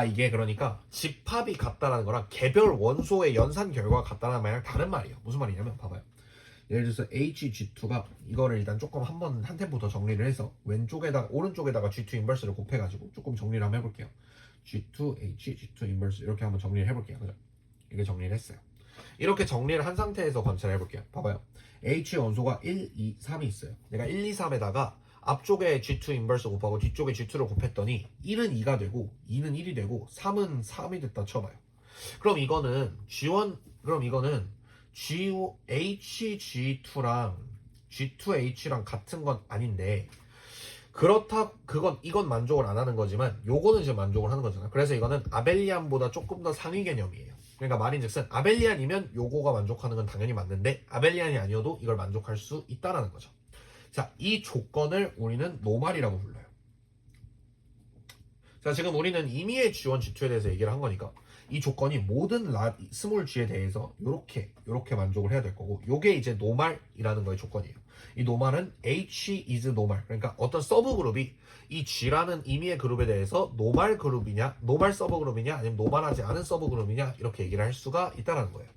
이게 그러니까 집합이 같다라는 거랑 개별 원소의 연산 결과가 같다는 말이랑 다른 말이에요. 무슨 말이냐면 봐봐요. 예를 들어서 HG2가 이거를 일단 조금 한 템포 더 정리를 해서 오른쪽에다가 G2 인버스를 곱해가지고 조금 정리를 한번 해볼게요. G2, H, G2 인버스 이렇게 한번 정리를 해볼게요. 그죠? 이렇게 정리를 했어요. 이렇게 정리를 한 상태에서 관찰해 볼게요. 봐봐요. H의 원소가 1, 2, 3이 있어요. 내가 1, 2, 3에다가 앞쪽에 G2 인버스 곱하고 뒤쪽에 G2를 곱했더니 1은 2가 되고 2는 1이 되고 3은 3이 됐다 쳐봐요. 그럼 이거는 HG2랑 G2H랑 같은 건 아닌데, 이건 만족을 안 하는 거지만 요거는 지금 만족을 하는 거잖아. 그래서 이거는 아벨리안보다 조금 더 상위 개념이에요. 그러니까 말인즉슨 아벨리안이면 요거가 만족하는 건 당연히 맞는데 아벨리안이 아니어도 이걸 만족할 수 있다라는 거죠. 자, 이 조건을 우리는 노말이라고 불러요. 자, 지금 우리는 임의의 G1, G2에 대해서 얘기를 한 거니까 이 조건이 모든 스몰 g에 대해서 요렇게 만족을 해야 될 거고, 요게 이제 노말이라는 거의 조건이에요. 이 노말은 H is 노말, 그러니까 어떤 서브 그룹이 이 G라는 임의의 그룹에 대해서 노말 그룹이냐, 노말 서브 그룹이냐, 아니면 노말하지 않은 서브 그룹이냐, 이렇게 얘기를 할 수가 있다는 거예요.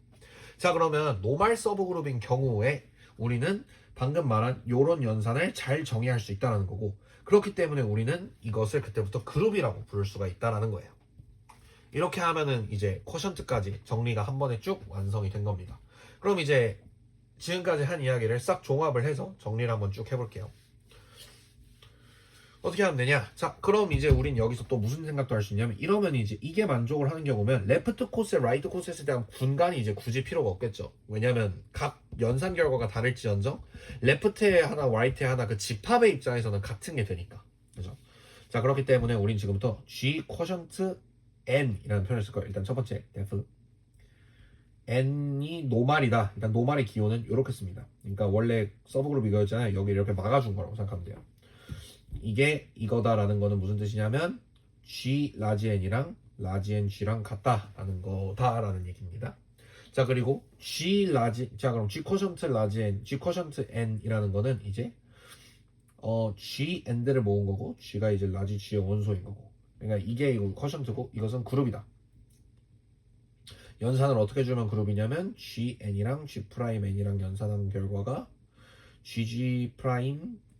자, 그러면 노말 서브 그룹인 경우에 우리는 방금 말한 요런 연산을 잘 정의할 수 있다는 거고, 그렇기 때문에 우리는 이것을 그때부터 그룹이라고 부를 수가 있다는 거예요. 이렇게 하면은 이제 쿼션트까지 정리가 한 번에 쭉 완성이 된 겁니다. 그럼 이제 지금까지 한 이야기를 싹 종합을 해서 정리를 한번 쭉 해볼게요. 어떻게 하면 되냐? 자, 그럼 이제 우린 여기서 또 무슨 생각도 할 수 있냐면, 이러면 이제 이게 만족을 하는 경우면 레프트 코스, 라이트 코스에 대한 분간이 이제 굳이 필요가 없겠죠. 왜냐면 각 연산 결과가 다를지언정 레프트에 하나, 라이트에 하나 그 집합의 입장에서는 같은 게 되니까. 그죠? 자, 그렇기 때문에 우린 지금부터 G 쿼션트 N이라는 표현을 쓸 거예요. 일단 첫 번째 def N이 노말이다. 일단 노말의 기호는 이렇게 씁니다. 그러니까 원래 서브그룹 이거였잖아요. 여기 이렇게 막아준 거라고 생각하면 돼요. 이게 이거다라는 거는 무슨 뜻이냐면 G 라지 N이랑 라지 N G랑 같다라는 거다라는 얘기입니다. 자, 그리고 그럼 G 쿼션트 라지 N, G 쿼션트 N이라는 거는 이제 G N들을 모은 거고, G가 이제 라지 G의 원소인 거고, 그러니까 이게 쿼션트고 이것은 그룹이다. 연산을 어떻게 주면 그룹이냐면 GN이랑 G'N이랑 연산한 결과가 GG'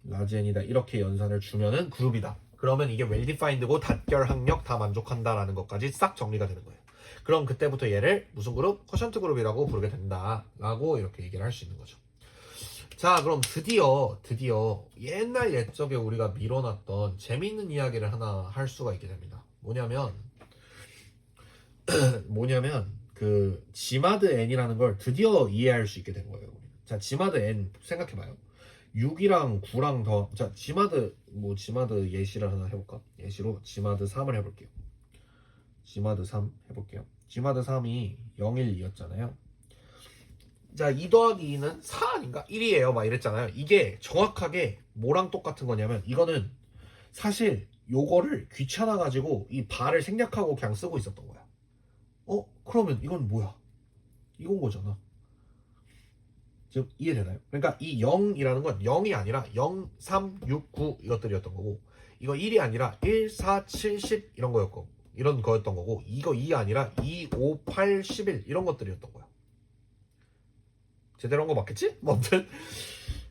라지 N이다, 이렇게 연산을 주면은 그룹이다. 그러면 이게 웰디파인드고 단결 학력 다 만족한다라는 것까지 싹 정리가 되는 거예요. 그럼 그때부터 얘를 무슨 그룹? 쿼션트 그룹이라고 부르게 된다라고 이렇게 얘기를 할 수 있는 거죠. 자, 그럼 드디어 옛날 옛적에 우리가 미뤄놨던 재미있는 이야기를 하나 할 수가 있게 됩니다. 뭐냐면 그 지마드 n이라는 걸 드디어 이해할 수 있게 된 거예요. 자, 지마드 n 생각해봐요. 6이랑 9랑 더, 자, 지마드 예시를 하나 해볼까? 예시로 지마드 3을 해볼게요. 지마드 3 해볼게요. 지마드 3이 0, 1, 2였잖아요. 자, 2 더하기 2는 4 아닌가? 1이에요. 막 이랬잖아요. 이게 정확하게 뭐랑 똑같은 거냐면, 이거는 사실 요거를 귀찮아가지고 이 바를 생략하고 그냥 쓰고 있었던 거야. 그러면 이건 뭐야? 이건 거잖아. 지금 이해되나요? 그러니까 이 0이라는 건 0이 아니라 0, 3, 6, 9 이것들이었던 거고, 이거 1이 아니라 1, 4, 7, 10 이런 거였고, 이런 거였던 거고, 이거 2 아니라 2, 5, 8, 11 이런 것들이었던 거야. 제대로 한 거 맞겠지? 뭐 아무튼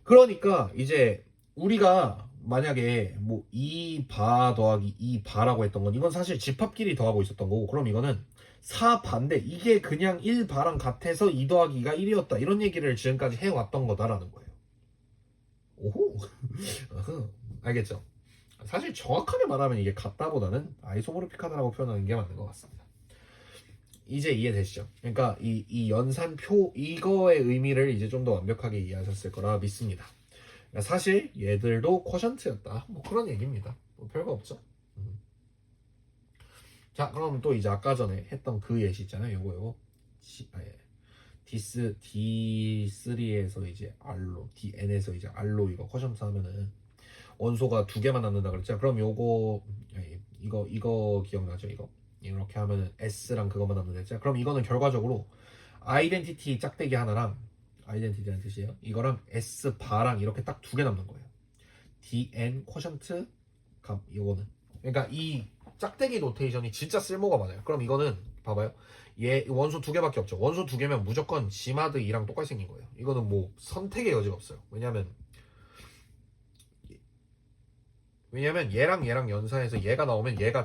그러니까 이제 우리가 만약에 뭐 2바 더하기 2바라고 했던 건 이건 사실 집합끼리 더하고 있었던 거고, 그럼 이거는 4바인데 이게 그냥 1바랑 같아서 2 더하기 2가 1이었다 이런 얘기를 지금까지 해왔던 거다라는 거예요. 오호. 알겠죠? 사실 정확하게 말하면 이게 같다보다는 아이소모르픽하다라고 표현하는 게 맞는 것 같습니다. 이제 이해되시죠? 그러니까 이 연산표 이거의 의미를 이제 좀 더 완벽하게 이해하셨을 거라 믿습니다. 그러니까 사실 얘들도 쿼션트였다 뭐 그런 얘기입니다. 뭐 별거 없죠. 자, 그럼 또 이제 아까 전에 했던 그 예시 있잖아요. 요거 D3에서 이제 R로 DN에서 이제 R로 이거 쿼션트 하면은 원소가 두 개만 남는다 그랬죠. 그럼 요거 이거 기억나죠? 이거 이렇게 하면은 S랑 그것만 남는다 했죠. 그럼 이거는 결과적으로 아이덴티티 짝대기 하나랑 아이덴티티라는 뜻이에요. 이거랑 S 바랑 이렇게 딱 두 개 남는 거예요. DN 쿼션트 값 이거는. 그러니까 이 짝대기 노테이션이 진짜 쓸모가 많아요. 그럼 이거는 봐봐요. 얘 원소 두 개밖에 없죠. 원소 두 개면 무조건 지마드 2랑 똑같이 생긴 거예요. 이거는 뭐 선택의 여지가 없어요. 왜냐면 얘랑 연산해서 얘가 나오면 얘가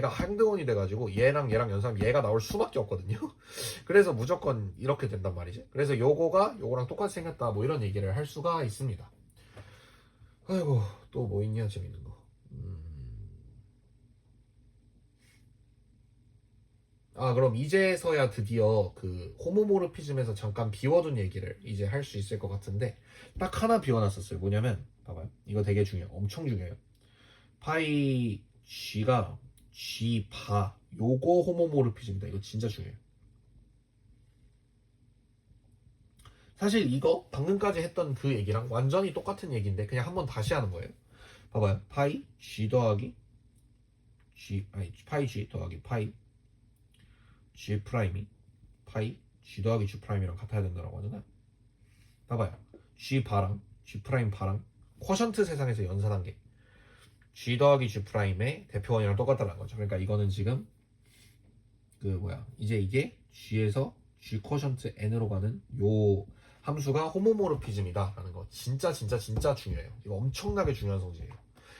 한등원이 돼가지고 얘랑 연산하면 얘가 나올 수밖에 없거든요. 그래서 무조건 이렇게 된단 말이지. 그래서 요거가 요거랑 똑같이 생겼다 뭐 이런 얘기를 할 수가 있습니다. 아이고 또 뭐 있냐 재밌는 거. 그럼 이제서야 드디어 그 호모모르피즘에서 잠깐 비워둔 얘기를 이제 할 수 있을 것 같은데, 딱 하나 비워놨었어요. 뭐냐면 봐봐요. 이거 되게 중요해요. 엄청 중요해요. 파이 G가 G 바 요거 호모모르피즘이다. 이거 진짜 중요해요. 사실 이거 방금까지 했던 그 얘기랑 완전히 똑같은 얘기인데 그냥 한번 다시 하는 거예요. 봐봐요. 파이 G 더하기 파이 G 더하기 파이 G 프라임이 파이 G 더하기 G 프라임이랑 같아야 된다고 하잖아요. 봐봐요. G 바랑 G 프라임 바랑 쿼션트 세상에서 연산한 게 G 더하기 G 프라임의 대표원이랑 똑같다는 거죠. 그러니까 이거는 지금 이제 이게 G에서 G 쿼션트 N으로 가는 요 함수가 호모모르피즘이다 라는 거 진짜 중요해요. 이거 엄청나게 중요한 성질이에요.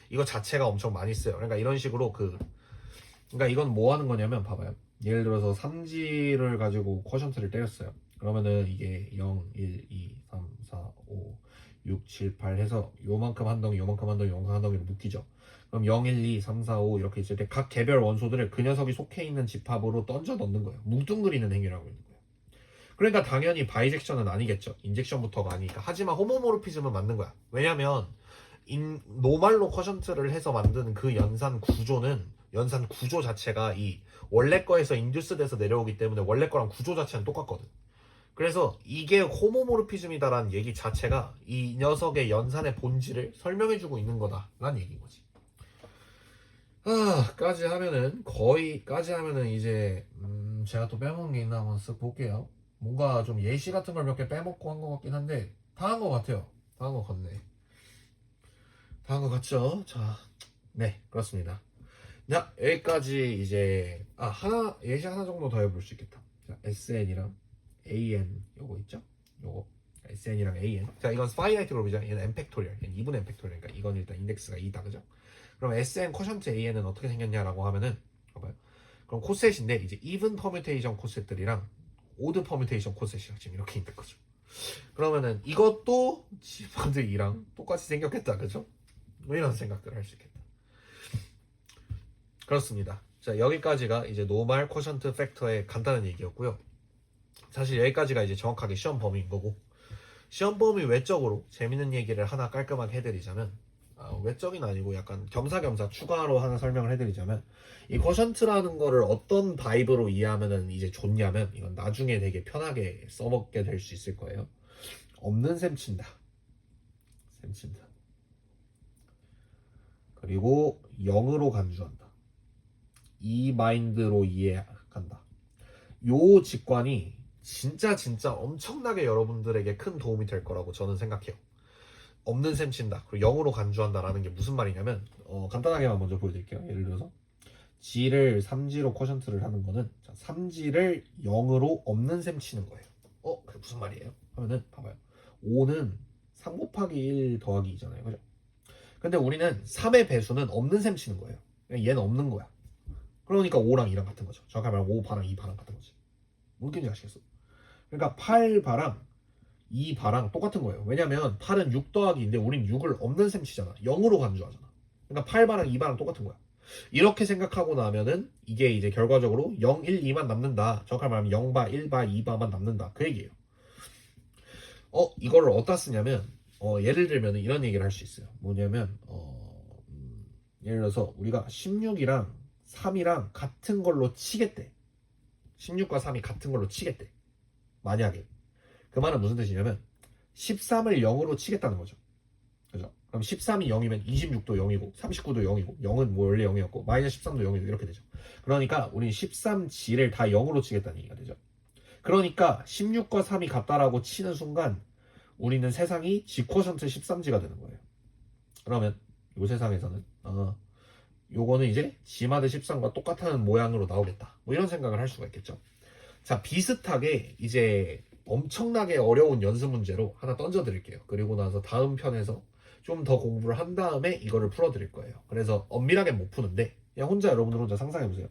이거 자체가 엄청 많이 써요. 그러니까 이런 식으로 그러니까 이건 뭐 하는 거냐면 봐봐요. 예를 들어서 3G를 가지고 쿼션트를 때렸어요. 그러면은 이게 0, 1, 2, 3, 4, 5, 6, 7, 8 해서 요만큼 한 덩이, 요만큼 한 덩이, 요만큼 한 덩이로 묶이죠. 그럼 0, 1, 2, 3, 4, 5 이렇게 있을 때 각 개별 원소들을 그 녀석이 속해 있는 집합으로 던져 넣는 거예요. 뭉뚱그리는 행위를 하고 있는 거예요. 그러니까 당연히 바이젝션은 아니겠죠. 인젝션부터가 아니니까. 하지만 호모모르피즘은 맞는 거야. 왜냐면 노말로 쿼션트를 해서 만드는 그 연산 구조 자체가 이 원래 거에서 인듀스 돼서 내려오기 때문에 원래 거랑 구조 자체는 똑같거든. 그래서 이게 호모모르피즘이다라는 얘기 자체가 이 녀석의 연산의 본질을 설명해주고 있는 거다라는 얘기인 거지. 까지 하면은 이제 제가 또 빼먹은 게 있나 한번 쓱 볼게요. 뭔가 좀 예시 같은 걸 몇 개 빼먹고 한 것 같긴 한데 다 한 것 같아요. 다 한 것 같네. 다 한 것 같죠? 자, 네, 그렇습니다. 자, 여기까지 이제 예시 하나 정도 더 해볼 수 있겠다. 자, SN이랑 AN 요거 있죠? 요거 SN이랑 AN. 자, 이건 파이나이트 그룹이죠. 얘는 n 팩토리얼. 얘는 2분의 n 팩토리얼. 그러니까 이건 일단 인덱스가 2다, 그죠? 그럼 SN 쿼션트 AN은 어떻게 생겼냐라고 하면은 봐봐요. 그럼 코셋인데 이제 even 퍼뮤테이션 코셋들이랑 오드 퍼뮤테이션 코셋이 지금 이렇게 있는 거죠. 그러면은 이것도 지퍼드 2랑 똑같이 생겼겠다, 그죠? 뭐 이런 생각들을 할 수 있겠다. 그렇습니다. 자, 여기까지가 이제 노멀 쿼션트 팩터의 간단한 얘기였고요. 사실 여기까지가 이제 정확하게 시험 범위인 거고, 시험 범위 외적으로 재밌는 얘기를 하나 깔끔하게 해드리자면, 외적인 아니고 약간 겸사겸사 추가로 하나 설명을 해드리자면, 이 쿼션트라는 거를 어떤 바이브로 이해하면은 이제 좋냐면, 이건 나중에 되게 편하게 써먹게 될 수 있을 거예요. 없는 셈 친다. 셈 친다. 그리고 0으로 간주한다. 이 마인드로 이해한다. 요 직관이 진짜 엄청나게 여러분들에게 큰 도움이 될 거라고 저는 생각해요. 없는 셈 친다. 그리고 0으로 간주한다라는 게 무슨 말이냐면, 간단하게만 먼저 보여드릴게요. 예를 들어서 G를 3G로 쿼션트를 하는 거는, 자, 3G를 0으로 없는 셈 치는 거예요. 그게 무슨 말이에요? 하면은 봐봐요. 5는 3 곱하기 1 더하기 2잖아요. 그죠? 근데 우리는 3의 배수는 없는 셈 치는 거예요. 얘는 없는 거야. 그러니까 5랑 2랑 같은 거죠. 정확히 말하면 5 바랑 2 바랑 같은 거지. 뭔 느낌인지 아시겠어? 그러니까 8 바랑 2 바랑 똑같은 거예요. 왜냐면 8은 6 더하기 인데 우린 6을 없는 셈 치잖아. 0으로 간주하잖아. 그러니까 8 바랑 2 바랑 똑같은 거야. 이렇게 생각하고 나면은 이게 이제 결과적으로 0, 1, 2만 남는다. 정확히 말하면 0바, 1바, 2바만 남는다. 그 얘기예요. 이거를 어디다 쓰냐면, 예를 들면 이런 얘기를 할 수 있어요. 뭐냐면, 예를 들어서 우리가 16이랑 3이랑 같은 걸로 치겠대. 16과 3이 같은 걸로 치겠대. 만약에. 그 말은 무슨 뜻이냐면 13을 0으로 치겠다는 거죠. 그죠? 그럼 13이 0이면 26도 0이고 39도 0이고 0은 뭐 원래 0이었고 마이너스 13도 0이고 이렇게 되죠. 그러니까 우린 13G를 다 0으로 치겠다는 얘기가 되죠. 그러니까 16과 3이 같다라고 치는 순간 우리는 세상이 G 쿼션트 13G가 되는 거예요. 그러면 이 세상에서는 요거는 이제 G마드 13과 똑같은 모양으로 나오겠다. 뭐 이런 생각을 할 수가 있겠죠. 자, 비슷하게 이제 엄청나게 어려운 연습 문제로 하나 던져 드릴게요. 그리고 나서 다음 편에서 좀 더 공부를 한 다음에 이거를 풀어 드릴 거예요. 그래서 엄밀하게 못 푸는데 그냥 여러분들 혼자 상상해 보세요.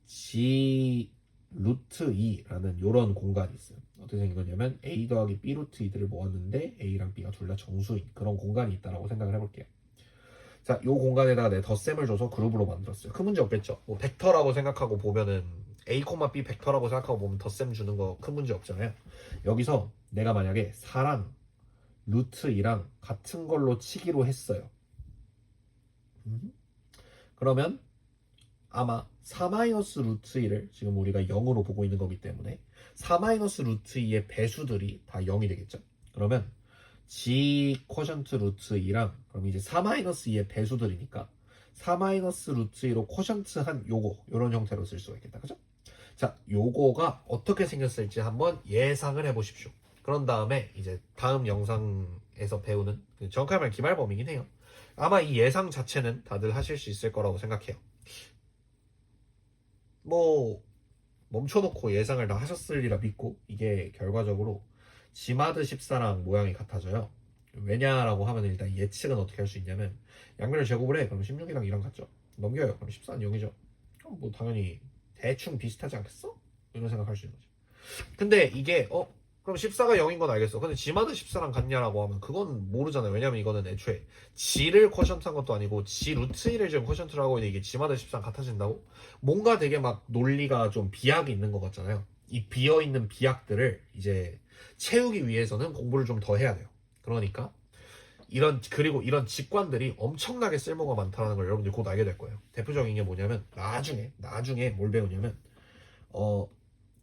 G 루트 2라는 요런 공간이 있어요. 어떻게 생긴 거냐면 A 더하기 B 루트 2들을 모았는데 A랑 B가 둘 다 정수인 그런 공간이 있다라고 생각을 해볼게요. 자, 요 공간에다가 내 덧셈을 줘서 그룹으로 만들었어요. 큰 문제 없겠죠? 뭐 벡터라고 생각하고 보면은 A, B 벡터라고 생각하고 보면 덧셈 주는 거 큰 문제 없잖아요. 여기서 내가 만약에 4랑 루트 2랑 같은 걸로 치기로 했어요. 그러면 아마 4마이너스 루트 2를 지금 우리가 0으로 보고 있는 거기 때문에 4마이너스 루트 2의 배수들이 다 0이 되겠죠. 그러면 G 쿼션트 루트 2랑 그럼 이제 4-2의 배수들이니까 4- 루트 2로 쿼션트 한 요런 형태로 쓸 수가 있겠다. 그죠? 자, 요거가 어떻게 생겼을지 한번 예상을 해보십시오. 그런 다음에 이제 다음 영상에서 배우는 정확하게 말하면 기말범이긴 해요. 아마 이 예상 자체는 다들 하실 수 있을 거라고 생각해요. 뭐 멈춰놓고 예상을 다 하셨으리라 믿고 이게 결과적으로 지마드 14랑 모양이 같아져요. 왜냐라고 하면 일단 예측은 어떻게 할 수 있냐면 양면을 제곱을 해. 그럼 16이랑 2랑 같죠. 넘겨요. 그럼 14는 0이죠. 뭐 당연히 대충 비슷하지 않겠어? 이런 생각할 수 있는 거죠. 근데 이게 그럼 14가 0인 건 알겠어. 근데 G마드 14랑 같냐라고 하면 그건 모르잖아요. 왜냐면 이거는 애초에 G를 쿼션트한 것도 아니고 G 루트 1을 지금 쿼션트를 하고 있는데 이게 G마드 14랑 같아진다고? 뭔가 되게 막 논리가 좀 비약이 있는 것 같잖아요. 이 비어있는 비약들을 이제 채우기 위해서는 공부를 좀 더 해야 돼요. 그러니까 그리고 이런 직관들이 엄청나게 쓸모가 많다는 걸 여러분들이 곧 알게 될 거예요. 대표적인 게 뭐냐면 나중에 뭘 배우냐면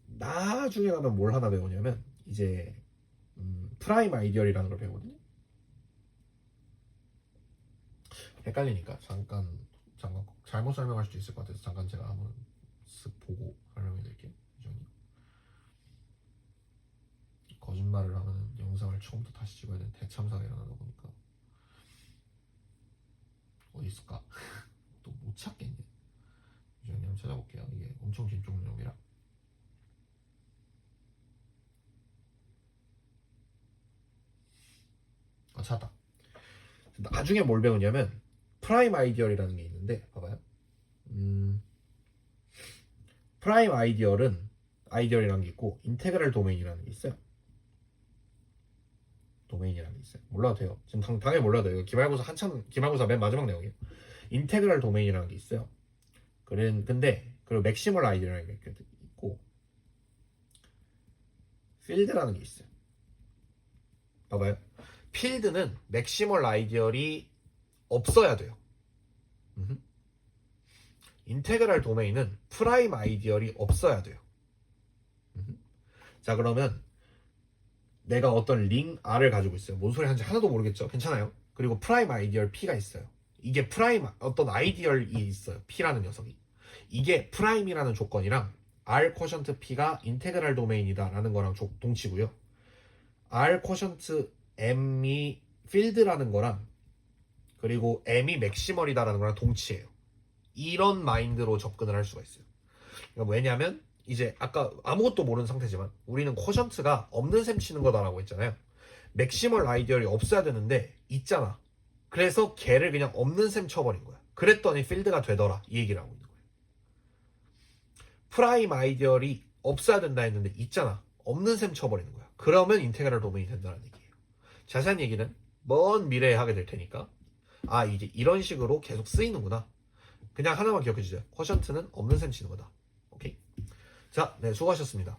나중에 가면 뭘 하나 배우냐면 이제 프라임 아이디얼이라는 걸 배우거든요. 헷갈리니까 잠깐 잘못 설명할 수도 있을 것 같아서 잠깐 제가 한번 쓱 보고 설명해 드릴게요. 거짓말을 하면 영상을 처음부터 다시 찍어야 되는 대참사가 일어나다 보니까 어디 있을까? 또 못 찾겠네. 유정님 한번 찾아볼게요. 이게 엄청 긴 종류이라. 찾았다. 나중에 뭘 배우냐면 프라임 아이디얼이라는 게 있는데 봐봐요. 프라임 아이디얼이라는 게 있고 인테그랄 도메인이라는 게 있어요. 도메인이라는 게 있어요. 몰라도 돼요. 지금 당연히 몰라도 돼요. 기말고사 맨 마지막 내용이에요. 인테그랄 도메인이라는 게 있어요. 근데 그리고 맥시멀 아이디얼이라는 게 있고 필드라는 게 있어요. 봐봐요. 필드는 맥시멀 아이디얼이 없어야 돼요. 인테그랄 도메인은 프라임 아이디얼이 없어야 돼요. 자, 그러면 내가 어떤 링 R을 가지고 있어요. 뭔 소리 하는지 하나도 모르겠죠? 괜찮아요. 그리고 프라임 아이디얼 P가 있어요. 이게 프라임 어떤 아이디얼이 있어요. P라는 녀석이. 이게 프라임이라는 조건이랑 R 쿼션트 P가 인테그랄 도메인이다 라는 거랑 동치고요. R 쿼션트 M이 필드라는 거랑 그리고 M이 맥시멀이다라는 거랑 동치예요. 이런 마인드로 접근을 할 수가 있어요. 그러니까 왜냐면 이제 아까 아무것도 모르는 상태지만 우리는 쿼션트가 없는 셈 치는 거다라고 했잖아요. 맥시멀 아이디얼이 없어야 되는데 있잖아. 그래서 걔를 그냥 없는 셈 쳐버린 거야. 그랬더니 필드가 되더라. 이 얘기를 하고 있는 거예요. 프라임 아이디얼이 없어야 된다 했는데 있잖아. 없는 셈 쳐버리는 거야. 그러면 인테그랄 도메인이 된다는 얘기예요. 자세한 얘기는 먼 미래에 하게 될 테니까 이제 이런 식으로 계속 쓰이는구나. 그냥 하나만 기억해 주세요. 쿼션트는 없는 셈 치는 거다. 오케이. 자, 네, 수고하셨습니다.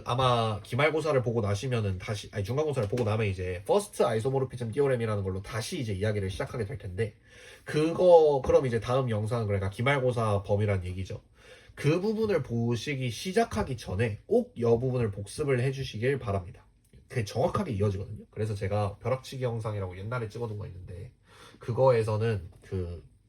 아마 기말고사를 보고 나시면은 중간고사를 보고 나면 이제 퍼스트 아이소모르피즘 띠오렘이라는 걸로 다시 이제 이야기를 시작하게 될 텐데, 그럼 이제 다음 영상, 그러니까 기말고사 범위란 얘기죠. 그 부분을 보시기 시작하기 전에 꼭 이 부분을 복습을 해주시길 바랍니다. 그게 정확하게 이어지거든요. 그래서 제가 벼락치기 영상이라고 옛날에 찍어둔 거 있는데, 그거에서는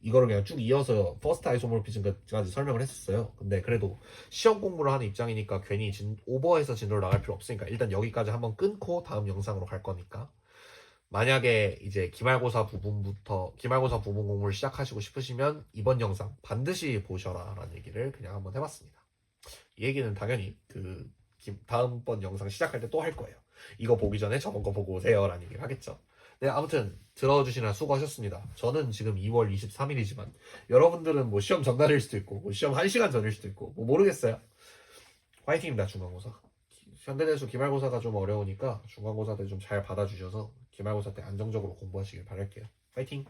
이거를 그냥 쭉 이어서 퍼스트 아이소모르피즘까지 설명을 했었어요. 근데 그래도 시험 공부를 하는 입장이니까 괜히 오버해서 진도를 나갈 필요 없으니까 일단 여기까지 한번 끊고 다음 영상으로 갈 거니까, 만약에 이제 기말고사 부분 공부를 시작하시고 싶으시면 이번 영상 반드시 보셔라 라는 얘기를 그냥 한번 해봤습니다. 이 얘기는 당연히 다음번 영상 시작할 때 또 할 거예요. 이거 보기 전에 저번 거 보고 오세요 라는 얘기를 하겠죠. 네, 아무튼 들어주시느라 수고하셨습니다. 저는 지금 2월 23일이지만 여러분들은 뭐 시험 전날일 수도 있고 뭐 시험 1시간 전일 수도 있고 뭐 모르겠어요. 화이팅입니다. 중간고사. 현대대수 기말고사가 좀 어려우니까 중간고사 때 좀 잘 받아주셔서 기말고사 때 안정적으로 공부하시길 바랄게요. 화이팅!